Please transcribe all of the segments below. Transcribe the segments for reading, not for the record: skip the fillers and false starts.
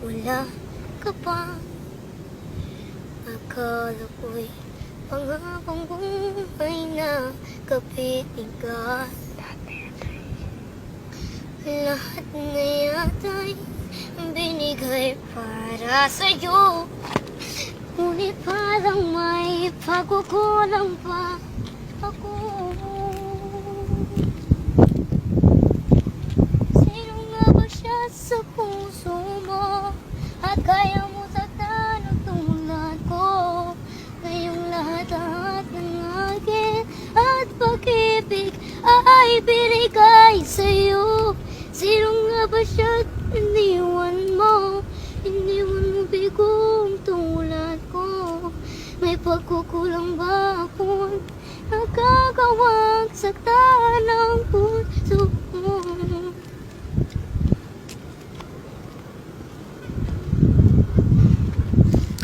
wala ka pa. Akala ko'y pangakong buhay na kapiling ka. Lahat na yata'y binigay para sa'yo, ngunit parang may pagkukulang pa ako. Sino nga ba siya sa puso mo at kaya mo saktan ang tulad ko? Ngayong lahat ng akin at pag-ibig ay binigay sa'yo. Sino nga ba siya iniwan mo? Iniwan mo bigong tulad ko. May pagkukulang ba akong nagagawang saktan ang puso mo?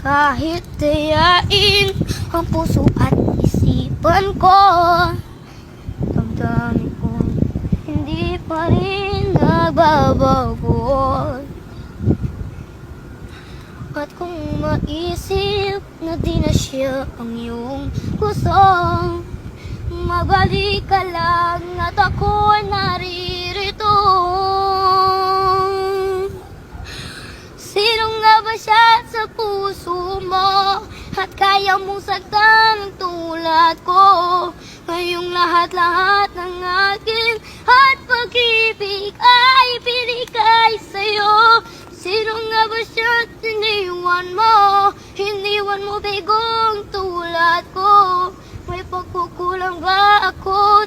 Kahit dayain ang puso at isipan ko, damdamin ko hindi pa rin nagbabago. At kung maisip na di na siya ang iyong gusto, magbalik ka lang at ako'y naririto. Sino nga ba siya sa puso mo at kaya mong saktan ang tulad ko? Ngayong lahat ng akin at pag-ibig ay binigay sa'yo. Sino nga ba siya iniwan mo? Iniwan mo bigong tulad ko. May pagkukulang ba ako?